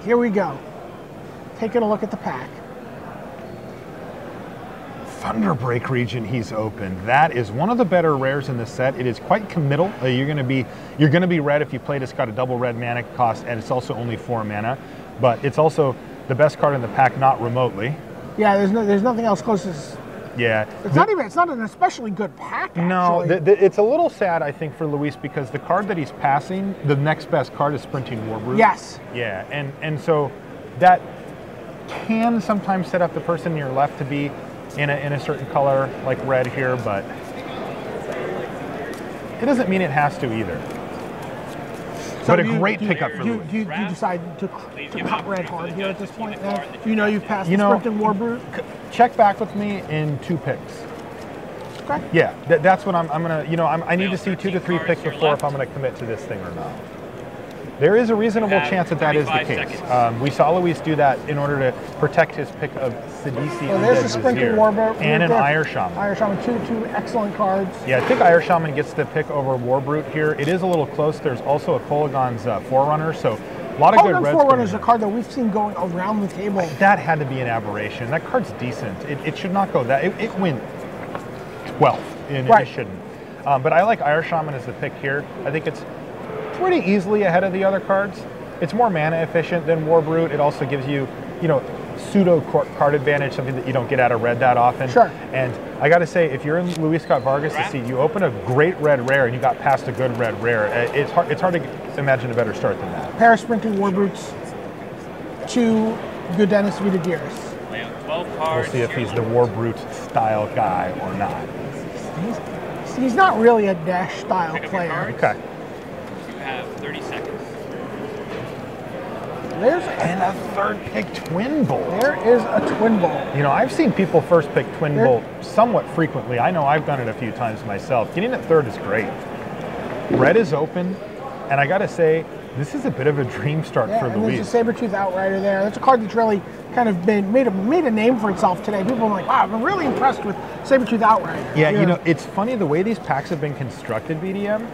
here we go. Taking a look at the pack. Thunderbreak region he's opened. That is one of the better rares in this set. It is quite committal. You're going to be red if you play it. It's got a double red mana cost, and it's also only 4 mana. But it's also the best card in the pack, not remotely. Yeah, there's nothing else close to this. Yeah. It's not an especially good pack, actually. No, it's a little sad, I think, for Luis, because the card that he's passing, the next best card is Sprinting Warbrute. Yes. Yeah, and so that can sometimes set up the person in your left to be in a certain color, like red here, but it doesn't mean it has to either. So but a great pickup for Luis. Do you decide to cut red hard here at this point? Do you know you've passed the Sprinting Warbrute? Check back with me in 2 picks. Okay. Yeah, that's what I'm gonna. I need to see 2 to 3 picks before if I'm gonna commit to this thing or not. There is a reasonable chance that is the case. We saw Luis do that in order to protect his pick of Sidisi. Well, there's the Sprinting Warbrute and an Ire Shaman. Ire Shaman, two excellent cards. Yeah, I think Ire Shaman gets the pick over Warbrute here. It is a little close. There's also a Kolaghan's Forerunner, so a lot of good reds. Forerunner is a card that we've seen going around the table. That had to be an aberration. That card's decent. It should not go that. It went 12th, and it shouldn't. But I like Ire Shaman as the pick here. I think it's pretty easily ahead of the other cards. It's more mana efficient than Warbrute. It also gives you, pseudo card advantage, something that you don't get out of red that often. Sure. And I got to say, if you're in Luis Scott Vargas to see, you open a great red rare and you got past a good red rare. It's hard to imagine a better start than that. Pair of Sprinting Warbrutes, 2 good Dennis Vita Dearest. We'll see if he's the Warbrute style guy or not. He's not really a dash style player. Okay. You have 30 seconds. And a 3rd pick Twin Bolt. There is a Twin Bolt. I've seen people first pick Twin Bolt somewhat frequently. I know I've done it a few times myself. Getting it 3rd is great. Red is open, and I got to say, this is a bit of a dream start for Luis. There's a Sabertooth Outrider there. That's a card that's really kind of made a name for itself today. People are like, wow, I've been really impressed with Sabertooth Outrider. Yeah, it's funny the way these packs have been constructed, BDM.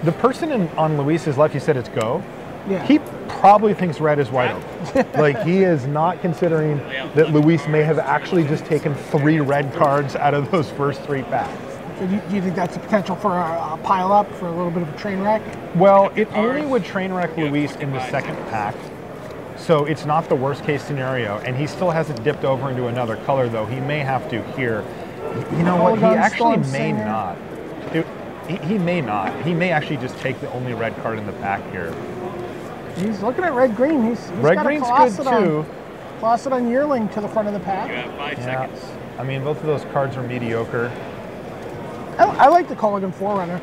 The person on Luis's left, you said it's go. Yeah. He probably thinks red is wide open. Like, he is not considering that Luis may have actually just taken 3 red cards out of those first 3 packs. So do you think that's a potential for a pile up, for a little bit of a train wreck? Well, it only would train wreck Luis in the 2nd pack, so it's not the worst case scenario, and he still hasn't dipped over into another color, though. He may have to here. You know what? He actually may not. He may not. He may actually just take the only red card in the pack here. He's looking at red-green. He's Red-green's good, too. Colossadon Yearling to the front of the pack. You have 5 seconds. I mean, both of those cards are mediocre. I like the Kolaghan Forerunner.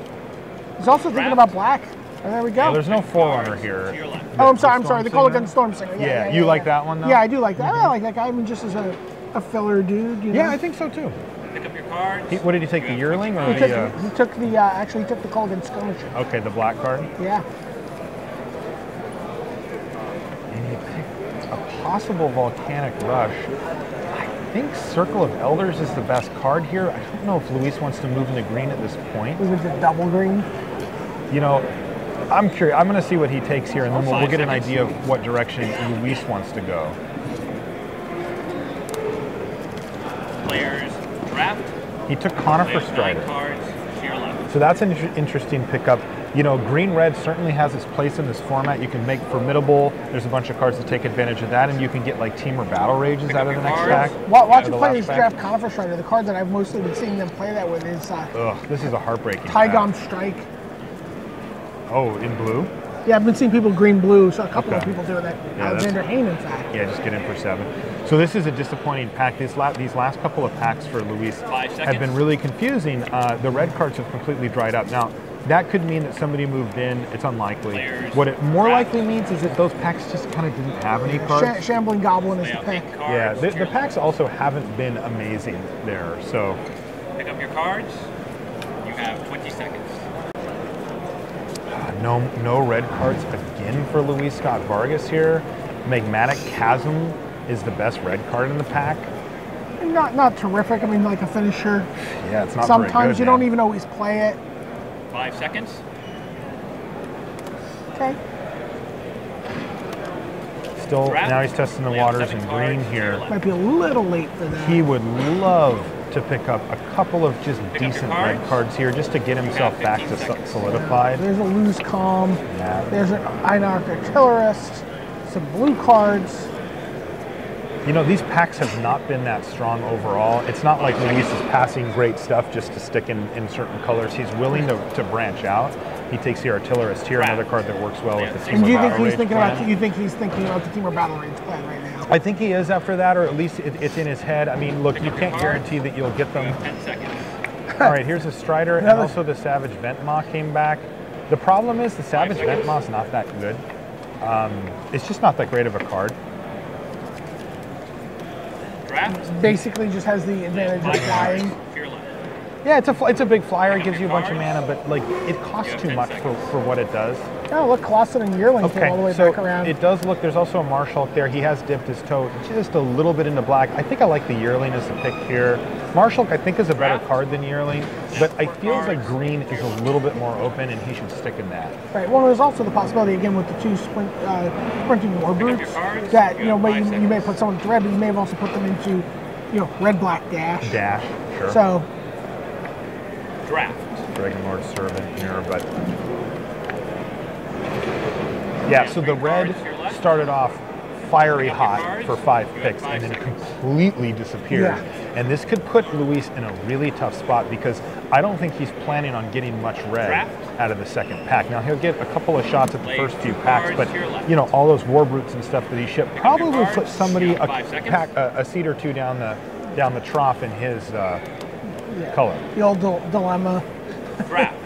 He's also thinking about black. And there we go. Yeah, there's no Forerunner here. Oh, I'm sorry. The Kolaghan Stormsinger. Yeah, you like that one, though? Yeah, I do like that. I like that guy. I mean, just as a filler dude. Yeah, I think so, too. Pick up your cards. What did he take, the Yearling or he took the Kolaghan Skirmisher. Okay, the black card? Yeah. And he picked a possible Volcanic Rush. I think Circle of Elders is the best card here. I don't know if Luis wants to move into green at this point. Was it the double green? I'm curious. I'm going to see what he takes here, and then we'll get an idea of what direction Luis wants to go. Players draft. He took Conifer Strider. 9 cards to your left. So that's an interesting pickup. Green-red certainly has its place in this format. You can make Formidable. There's a bunch of cards that take advantage of that, and you can get like Teamer Battle Rages out of the next pack. Watching players draft Conifer Strider, the card that I've mostly been seeing them play that with is this is a heartbreaking Tygom Strike. Oh, in blue? Yeah, I've been seeing people green-blue, so a couple of people doing that. Yeah, Alexander Hayne, in fact. Yeah, just get in for 7. So this is a disappointing pack. These last couple of packs for Luis have been really confusing. The red cards have completely dried up. Now, that could mean that somebody moved in. It's unlikely. What it more likely means is that those packs just kind of didn't have any cards. Shambling Goblin is the pick. Yeah, the packs also haven't been amazing there. So pick up your cards. You have 20 seconds. No red cards again for Luis Scott Vargas here. Magmatic Chasm is the best red card in the pack. Not terrific. I mean, like a finisher. Yeah, it's not Sometimes very good, you don't even always play it. 5 seconds. Okay. still, now he's testing the waters in green here. Might be a little late for that. He would love to pick up a couple of just decent red cards here just to get himself back to solidified. There's a Lose Calm. Yeah. There's an Einarch Artillerist. Some blue cards. You know, these packs have not been that strong overall. It's not like Luis is passing great stuff just to stick in certain colors. He's willing to branch out. He takes the Artillerist here, another card that works well with the Team And do you of think Battle he's Rage thinking plan. about? You think he's thinking about the Team of Battle Rage plan right now? I think he is after that, or at least it's in his head. I mean, look, you can't guarantee that you'll get them. 10 seconds. All right, here's a Strider, and also the Savage Ventmaw came back. The problem is the Savage Ventmaw's not that good. It's just not that great of a card. Draft. Basically, just has the advantage of flying. Yeah, it's a big flyer. It gives you a bunch of mana, but like it costs too much for what it does. Oh, look, Clausen and Yearling came all the way so back around. it does look. There's also a Marshalk there. He has dipped his toe just a little bit into black. I think I like the Yearling as the pick here. Marshalk I think is a better card than Yearling, but I feel like green is a little bit more open, and he should stick in that. Right. Well, there's also the possibility again with the two sprinting war brutes that you may put someone into red, but you may have also put them into red black dash. Dash, sure. So draft. Dragon Lord Servant here, but yeah. So the red started off fiery hot for 5 picks and then completely disappeared. Yeah. And this could put Luis in a really tough spot because I don't think he's planning on getting much red out of the second pack. Now he'll get a couple of shots at the first few packs, but all those war brutes and stuff that he shipped probably will put somebody a seat or two down the trough in his color. The old dilemma. Draft.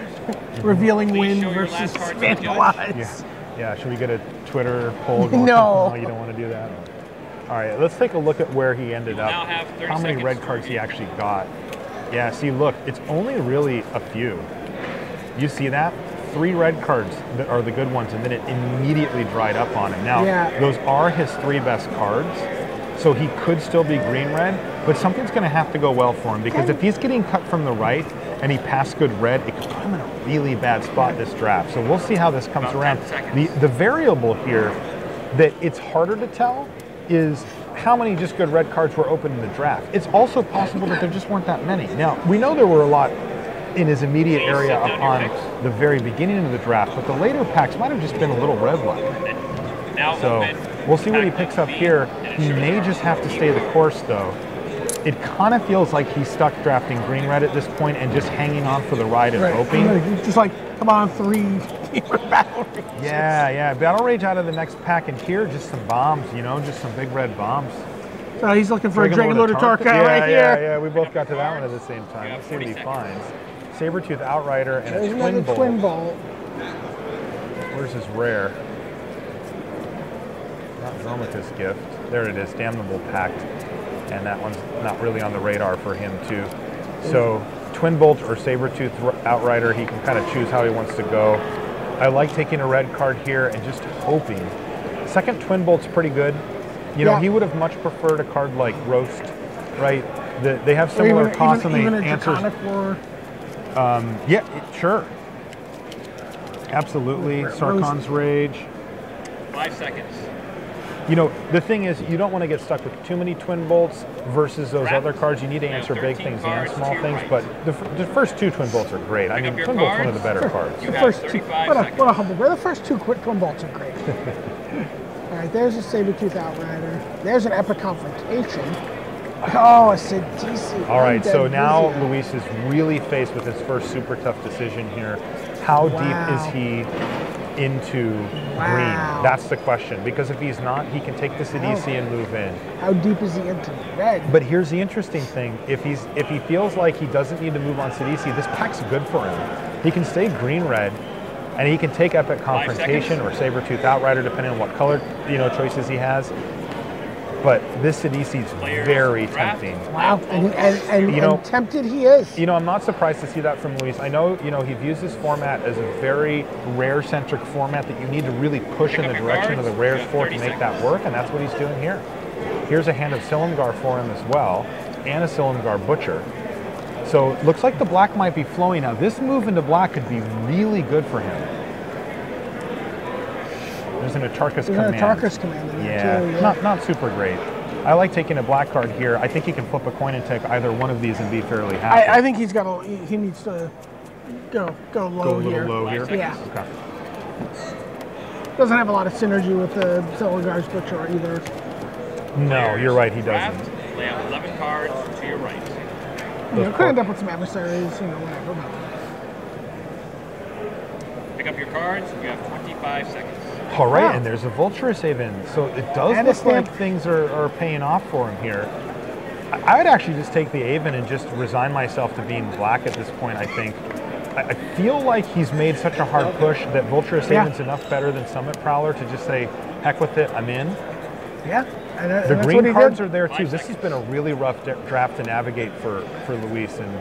Revealing wind versus Vandalize. Yeah, should we get a Twitter poll? No. You don't want to do that? All right, let's take a look at where he ended up. How many red cards he actually got. Yeah, see, look, it's only really a few. You see that? 3 red cards that are the good ones, and then it immediately dried up on him. Now, those are his 3 best cards, so he could still be green-red, but something's going to have to go well for him, because if he's getting cut from the right and he passed good red, it could put him in a really bad spot this draft. So we'll see how this comes around. The variable here that it's harder to tell is how many just good red cards were open in the draft. It's also possible that there just weren't that many. Now, we know there were a lot in his immediate area upon the very beginning of the draft, but the later packs might have just been a little red-like. So we'll see what he picks up here. He may just have to stay the course, though. It kind of feels like he's stuck drafting green-red at this point and just hanging on for the ride and hoping. Just like, come on, 3 Battle Rage. Yeah. Battle Rage out of the next pack, and here, just some bombs, just some big red bombs. So he's looking for a Dragon Lord of Tarka right here. Yeah, we both got to that one at the same time. Let's see what he finds. Sabertooth Outrider and a Twin Bolt. Where's his rare? Not Zomicus Gift. There it is, Damnable Pact. And that one's not really on the radar for him too. So Twin Bolt or Sabertooth Outrider, he can kind of choose how he wants to go. I like taking a red card here and just hoping. Second Twin Bolt's pretty good. He would have much preferred a card like Roast, right? They have similar costs and the answers. Sure. Absolutely. Sarkhan's Rage. 5 seconds. The thing is, you don't want to get stuck with too many Twin Bolts versus those other cards. You need to answer big things and small things, but the first 2 Twin Bolts are great. I mean, Twin Bolt's one of the better cards. The first 2, what a humble brag. The first 2 Twin Bolts are great. All right, there's a Sabertooth Outrider. There's an Epic Confrontation. Oh, a Sidisi. All right, so now Luis is really faced with his first super tough decision here. How deep is he into green? That's the question, because if he's not, he can take the Sidisi and move in. How deep is he into red? But here's the interesting thing. If he feels like he doesn't need to move on Sidisi, this pack's good for him. He can stay green-red, and he can take Epic Confrontation or Sabertooth Outrider, depending on what color choices he has. But this Sidisi's very tempting. Wow, and tempted he is. I'm not surprised to see that from Luis. I know, he views this format as a very rare-centric format that you need to really push in the direction of the rares for to make that work, and that's what he's doing here. Here's a hand of Silumgar for him as well, and a Silumgar Butcher. So it looks like the black might be flowing now. This move into black could be really good for him. there's an Atarkus There's command. an Atarkus command in there Yeah, too. Yeah. not super great. I like taking a black card here. I think he can flip a coin and take either one of these and be fairly happy. I think he's got to. He needs to go low Go a little here. low here. Yeah. Okay. Doesn't have a lot of synergy with the Zelgar's Butcher either. No, you're right. He doesn't. Draft, lay out 11 cards to your right. You know, could end up with some emissaries, you know, whatever. But Pick up your cards. You have 25 seconds. All right, Wow. and there's a Vulturous Haven. So it does And a look like stamp. things are paying off for him here. I would actually just take the Haven and just resign myself to being black at this point, I think. I feel like he's made such a hard push that Vulturous Yeah. Haven's enough better than Summit Prowler to just say, heck with it, I'm in. yeah, and The that's green what he cards did. are there too. 5 This has seconds. been a really rough draft to navigate for Luis, and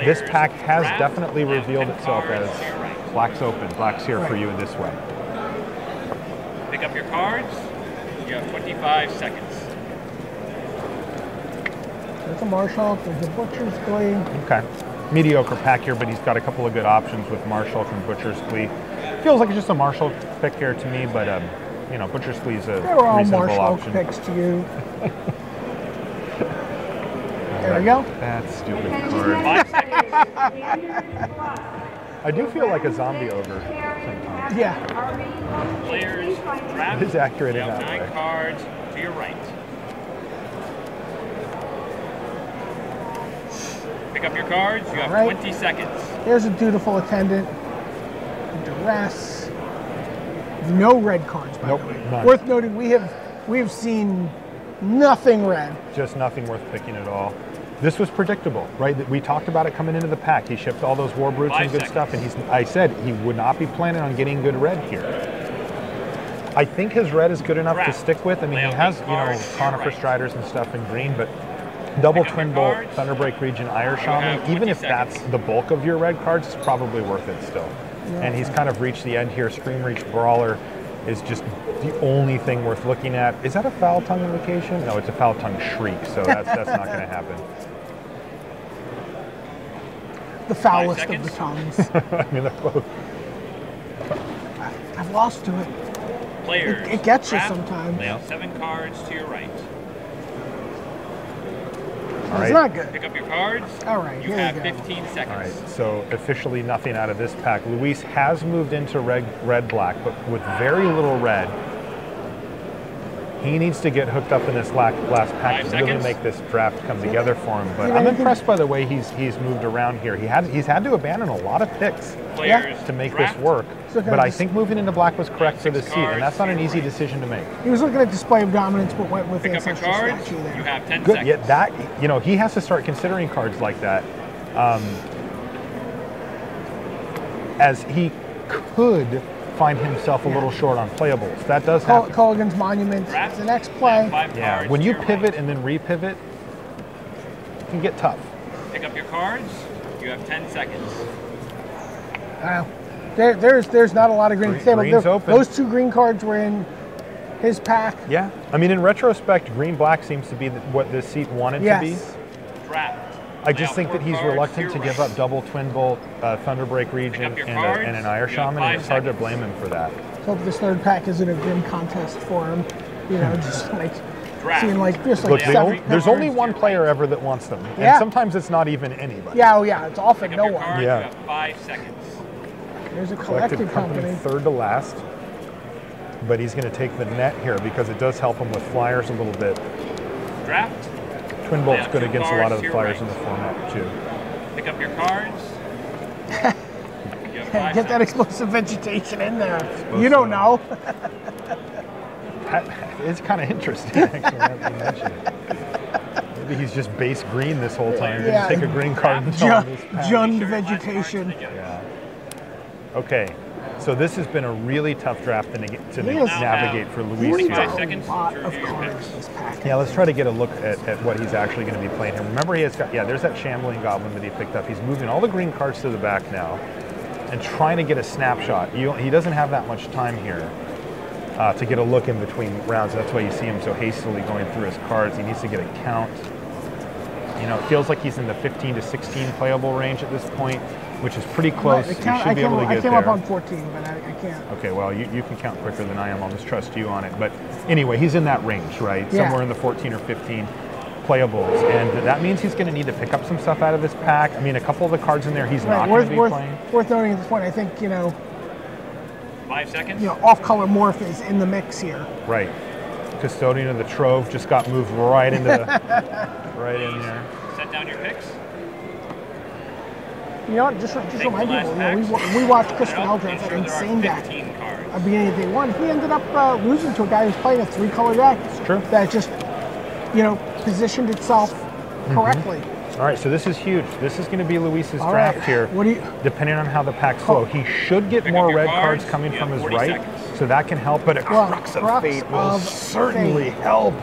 this pack has Draft, definitely lay out revealed 10 itself cards as to your right. black's open, black's here for Right. you in this way. Pick up your cards. You have 25 seconds. There's a Marshal, there's a Butcher's Glee. Okay. Mediocre pack here, but he's got a couple of good options with Marshall and Butcher's Glee. Feels like it's just a Marshall pick here to me, but you know, Butcher's Glee is a They were all reasonable Marshal option. picks to you. There we go. That stupid card. 5 seconds. I do feel like a zombie ogre sometimes. Yeah. Players, draft. It is accurate You in have that 9 way. cards to your right. Pick up your cards. You have All right. 20 seconds. There's a Dutiful Attendant. Duress. No red cards, by Nope, the way. none. Worth noting, we have seen nothing red. Just nothing worth picking at all. This was predictable, right? We talked about it coming into the pack. He shipped all those War Brutes 5 and good seconds. stuff, and I said he would not be planning on getting good red here. I think his red is good enough to Draft. stick with. I mean, Lay he out has, these you know, cards to your Conifer right. Striders and stuff in green, but double Pick up Twin your Bolt, cards. Thunderbreak Region, Ire have Shaman, 20 even if seconds. that's the bulk of your red cards, it's probably worth it still. And he's kind of reached the end here. Scream Reach Brawler is just the only thing worth looking at. Is that a Foul Tongue invocation? No, it's a Foul Tongue Shriek, so that's not going to happen. The foulest of seconds. the tongues. I mean, they're both. I've lost to it. Players, It gets you draft. sometimes. Lay out 7 cards to your right. All It's right. not good. Pick up your cards. All right, You here have you go. 15 seconds. All right, so officially nothing out of this pack. Luis has moved into red-black, but with very little red. He needs to get hooked up in this last pack 5 to really seconds. make this draft come together for him. But Yeah, I'm I think- impressed by the way he's moved around here. He's had to abandon a lot of picks Players, to make draft. this work. So can But I I just- think moving into black was correct for 6 this seat, and that's not an cards. easy decision to make. He was looking at Display of Dominance, but went with Pick the up your Ancestral cards. Statue there. You have 10 Good. seconds. Yeah, that, you know, he has to start considering cards like that, as he could find himself a little short on playables. That does happen. Culligan's Monument Draft. is the next play. 5 Yeah, cards when to you your pivot right. and then repivot, it can get tough. Pick up your cards. You have 10 seconds. There's not a lot of green. Green- Table. green's open. Those 2 green cards were in his pack. Yeah, I mean, in retrospect, green-black seems to be what this seat wanted Yes. to be. Draft. I just think that he's reluctant to to your give right. up double Twin Bolt, Thunderbreak Region, up your and cards. an Ire You have Shaman, 5 and it's hard to seconds. blame him for that. Hope this third pack isn't a grim contest for him. You know, just like Draft. seeing like just like Look, Yeah, 7 there's cards. only one player ever that wants them, and Yeah. sometimes it's not even anybody. Yeah, oh yeah, it's often Pick up no your one. cards. Yeah. You have 5 seconds. There's a Collected collected company, company. third to last, but he's going to take the net here because it does help him with flyers a little bit. Draft. Twin Bolt's Yeah, good 2 against a lot cards of to the your flyers right. in the format too. Pick up your cards. You have 5 Get that seconds. explosive vegetation in there. You don't know. It's kind of interesting, actually, now that you mention it. Maybe he's just base green this whole time. Yeah. Just take a green card and tell him this pack. Jund Sure, 5 cards vegetation. together. Yeah. Okay, so this has been a really tough draft to He is- navigate for Luis He's here. 5 got seconds a lot to of review your cards picks. in this pack. Yeah, let's try to get a look at what he's actually going to be playing here. Remember, he has got, there's that Shambling Goblin that he picked up. He's moving all the green cards to the back now and trying to get a snapshot. He doesn't have that much time here to get a look in between rounds. That's why you see him so hastily going through his cards. He needs to get a count. You know, it feels like he's in the 15 to 16 playable range at this point, which is pretty close. You should be able to get there. I came up on 14, but I can't. Okay, well, you can count quicker than I am. I'll just trust you on it. But anyway, he's in that range, right? Yeah. Somewhere in the 14 or 15 playables. And that means he's going to need to pick up some stuff out of this pack. I mean, a couple of the cards in there he's not going to be playing. Worth noting at this point, I think, you know, 5 seconds. You know, off-color morph is in the mix here. Right. Custodian of the Trove just got moved right into right in there. Set down your picks. You know what? Just remind people. You know, we watched Chris Fennell draft that insane deck at the beginning of day one. He ended up losing to a guy who's playing a 3-color deck. It's true. That just, you know, positioned itself correctly. All right, so this is huge. This is going to be Luis's draft here. What do you? Depending on how the packs flow, he should get more red cards coming from his right, so that can help. But a Crux of Fate will certainly help.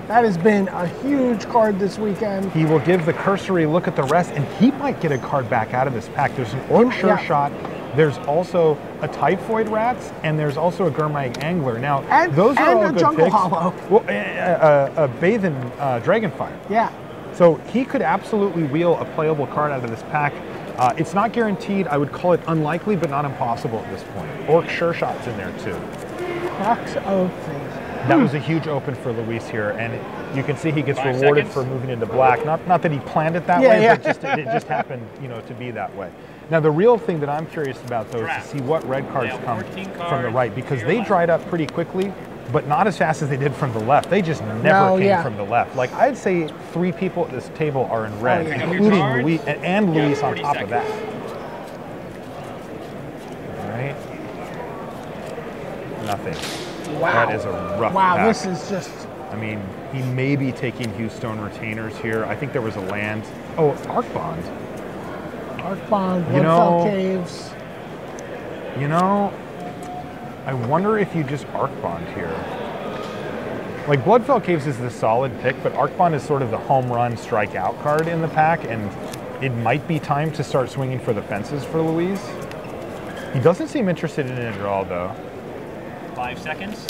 That has been a huge card this weekend. He will give the cursory look at the rest, and he might get a card back out of this pack. There's an Orc Sure Shot. There's also a Typhoid Rats, and there's also a Gurmag Angler. Now, those are all good Jungle picks. Hollow. Well, a Bathen Dragonfire. Yeah. So he could absolutely wheel a playable card out of this pack. It's not guaranteed. I would call it unlikely, but not impossible at this point. Orc Sure Shot's in there too. Crux of Fate. That was a huge open for Luis here, and you can see he gets rewarded for moving into black. Not that he planned it that way, but it just happened, you know, to be that way. Now the real thing that I'm curious about though is to see what red cards come from the right, because they dried up pretty quickly, but not as fast as they did from the left. They just never came from the left. Like I'd say 3 people at this table are in red, including Luis and Luis on top of that. All right. Nothing. Wow. That is a rough pack. This is just... I mean, he may be taking Hewstone Retainers here. I think there was a land. Oh, Arc Bond. Arc Bond, Bloodfell Caves. You know, I wonder if you just Arc Bond here. Like, Bloodfell Caves is the solid pick, but Arc Bond is sort of the home run strikeout card in the pack, and it might be time to start swinging for the fences for Luis. He doesn't seem interested in a draw, though. 5 seconds.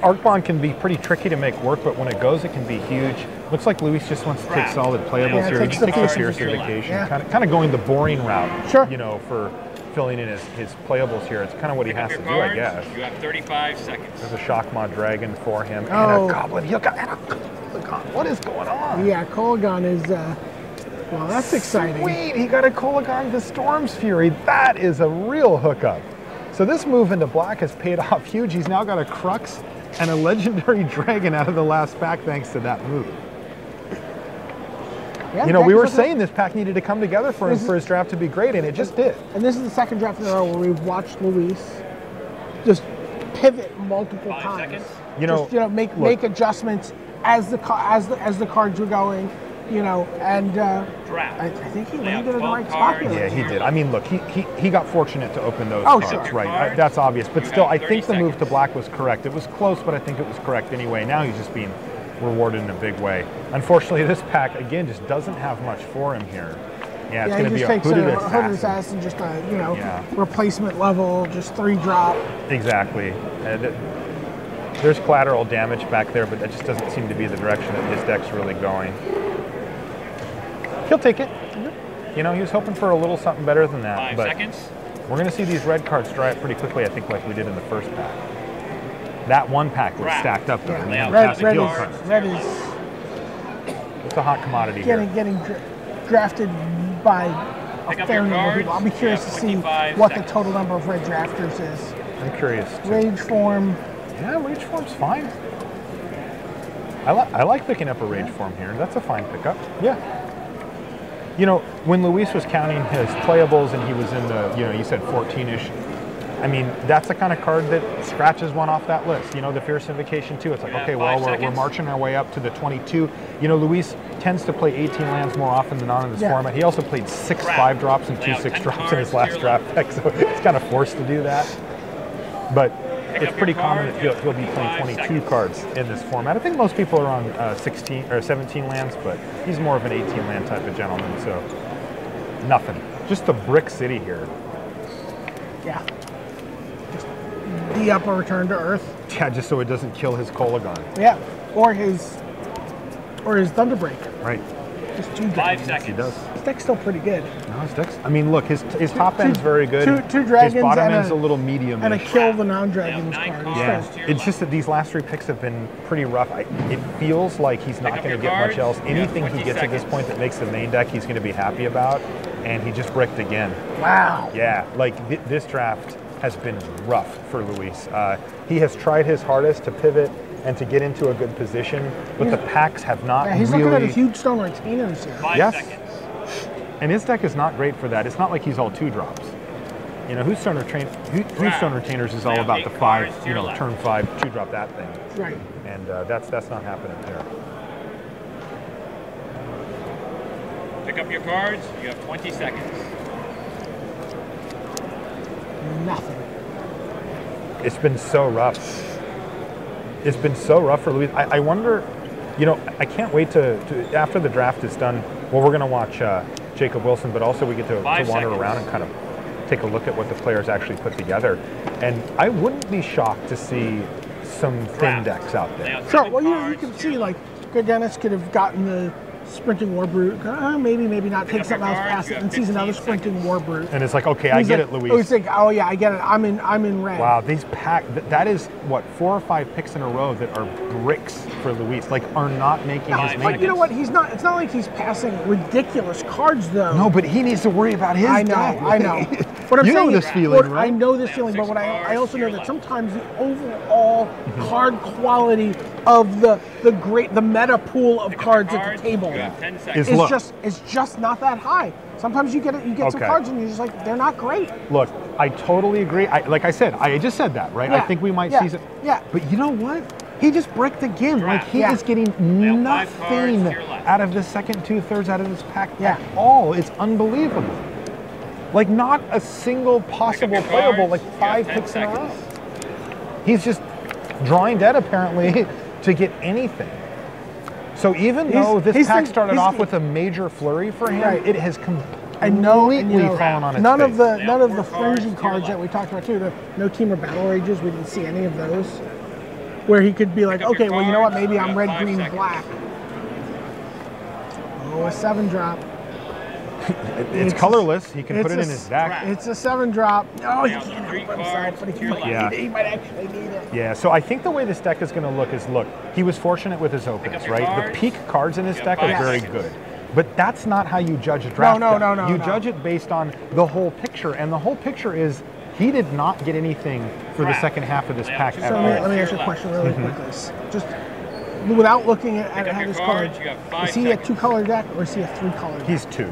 Arc Bond can be pretty tricky to make work, but when it goes, it can be huge. Looks like Luis just wants to take solid playables here. He takes the Purification, kind of going the boring route, you know, for filling in his playables here. It's kind of what he has to do, I guess. You have 35 seconds. There's a Shockmaw Dragon for him, and a Goblin Hooker, and a Kolagon. What is going on? Yeah, Kolagon is, well, that's exciting. Sweet, he got a Kolagon the Storm's Fury. That is a real hookup. So this move into black has paid off huge. He's now got a Crux and a legendary dragon out of the last pack thanks to that move. Yeah, you know, we were saying this pack needed to come together for him for his draft to be great, and it just did. And this is the second draft in a row where we've watched Luis just pivot multiple times. You know, just, make adjustments as the cards were going. You know, and I think he landed in the right spot here. Yeah, he did. I mean, look, he got fortunate to open those cards, right? That's obvious. But still, I think the move to black was correct. It was close, but I think it was correct anyway. Now he's just being rewarded in a big way. Unfortunately, this pack, again, just doesn't have much for him here. Yeah, it's going to be a Hooded Assassin. Just a, replacement level, just 3-drop. Exactly. There's collateral damage back there, but that just doesn't seem to be the direction that his deck's really going. He'll take it. You know, he was hoping for a little something better than that. 5 but seconds. We're going to see these red cards dry up pretty quickly, I think, like we did in the first pack. That one pack was stacked up, though. Red is... It's a hot commodity here. Getting drafted by a fair number of people. I'll be curious to see what the total number of red drafters is. I'm curious, too. Rage Form. Yeah, Rage Form's fine. I like picking up a Rage Form here. That's a fine pickup. Yeah. You know, when Luis was counting his playables and he was in the, you know, you said 14-ish, I mean, that's the kind of card that scratches one off that list. You know, the Fierce Invocation too. It's like, okay, well, we're marching our way up to the 22. You know, Luis tends to play 18 lands more often than not in this format. He also played 6 5-drops and 2 6-drops in his last draft deck, so he's kind of forced to do that. But it's pretty common that he'll be playing 22 cards in this format. I think most people are on 16 or 17 lands, but he's more of an 18 land type of gentleman, so nothing. Just a brick city here. Yeah. Just the upper return to Earth. Yeah, just so it doesn't kill his Kolagon. Yeah, or his or his Thunderbreak. Right. Just 2 5 dragons. seconds. He does. His deck's still pretty good. No, his deck's, I mean, look, his top end's very good. Two dragons his bottom and end's a little medium. And a kill the non-dragons Yeah, 9 card. cards. Yeah, to your it's left. just that these last 3 picks have been pretty rough. It feels like he's not up going to your get much cards. else. You have Anything he 20 gets at this seconds. point that makes the main deck, he's going to be happy about. And he just bricked again. Wow. Yeah, like this draft has been rough for Luis. He has tried his hardest to pivot and to get into a good position, but the packs have not Yeah, he's really. looking at a huge stone retainers here. 5 Yes. seconds. And his deck is not great for that. It's not like he's all 2-drops. You know, Stone Retainers is all Now about take the 5, cards to you your know, left. turn 5, 2-drop that thing. Right. And that's not happening there. Pick up your cards. You have 20 seconds. Nothing. It's been so rough. It's been so rough for Luis. I wonder, you know, I can't wait to after the draft is done, well, we're going to watch Jacob Wilson, but also we get to 5 wander seconds. around and kind of take a look at what the players actually put together. And I wouldn't be shocked to see some thin Draft. decks out there. Now, Sure. 7 Well, you cards can to see, your like, good Dennis could have gotten the Sprinting War Brute. Maybe not. Take up something your else cards, past you it have and sees another 15 Sprinting War Brute. And it's like, okay, I He's get like, it, Luis. Oh, he's like, oh yeah, I get it. I'm in red. Wow, these that is what 4 or 5 picks in a row that are bricks for Luis. Like, are not making his But main. you know what? He's not. It's not like he's passing ridiculous cards though. No, but he needs to worry about his I know. deck. I know. What I'm You know saying this is, feeling, what- right? I know this Now feeling, but 6 what I cards also to know your that left. sometimes the overall card quality of the meta pool of Pick up cards your at cards. the table You have 10 seconds. Is low. is just not that high. Sometimes you get some Okay. cards and you're just like, they're not great. Look, I totally agree. Like I said, I just said that, right? I Yeah. think we might Yeah. see some. Yeah. But you know what? He just bricked again. Like, he Yeah. is getting Now 5 cards nothing to your left. out of the second 2/3 out of this pack Yeah. at all. It's unbelievable. Like, not a single possible your playable, cards. like You have 5 10 picks in a row. seconds. He's just drawing dead, apparently, to get anything. So even though this pack started off with a major flurry for him, Right. it has And no, completely fallen on its none face. of the Now none of 4 the cards fringy to your cards that left. we talked about too. The no team or battle rages. We didn't see any of those. Where he could be like, Pick up your okay, well, you know what? cards. Maybe You I'm have red, 5 green, seconds. black. Oh, a 7-drop. It's colorless. He can It's put it a in his deck. It's a 7-drop. No, he Now can't 3 help himself, cards but he to your might, left. Yeah. he might actually need it. Yeah, so I think the way this deck is going to look is, look, he was fortunate with his opens, up your right? cards. The peak cards in his You deck have are 5 very seconds. good. But that's not how you judge a draft No, deck. no, no, You no. judge it based on the whole picture, and the whole picture is he did not get anything for the Draft. second half of this Now pack two at So all. let me ask you a Left. question really quickly. Just without looking at up your his cards. cards, You have 5 is he seconds. a 2-color deck or is he a 3-color deck? He's 2.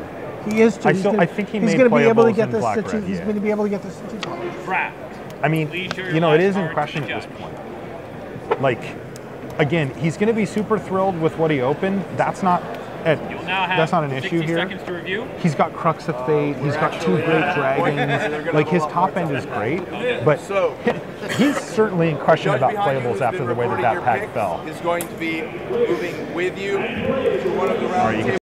He is too. I He's still- gonna- I think he he's made gonna be able to playables get in this. black To red, he's yeah. going to be able to get this to 2 colors. Draft. I mean, Please show your you know, it last is in card question to at this judge. point. Like, again, he's going to be super thrilled with what he opened. That's not You'll now have that's not an 60 issue here. seconds to review. He's got Crux of Fate. He's got 2 great dragons. Like, his top end is great, but he's certainly in question about playables after the way that pack fell. Is going to be moving with you to one of the round you can tables.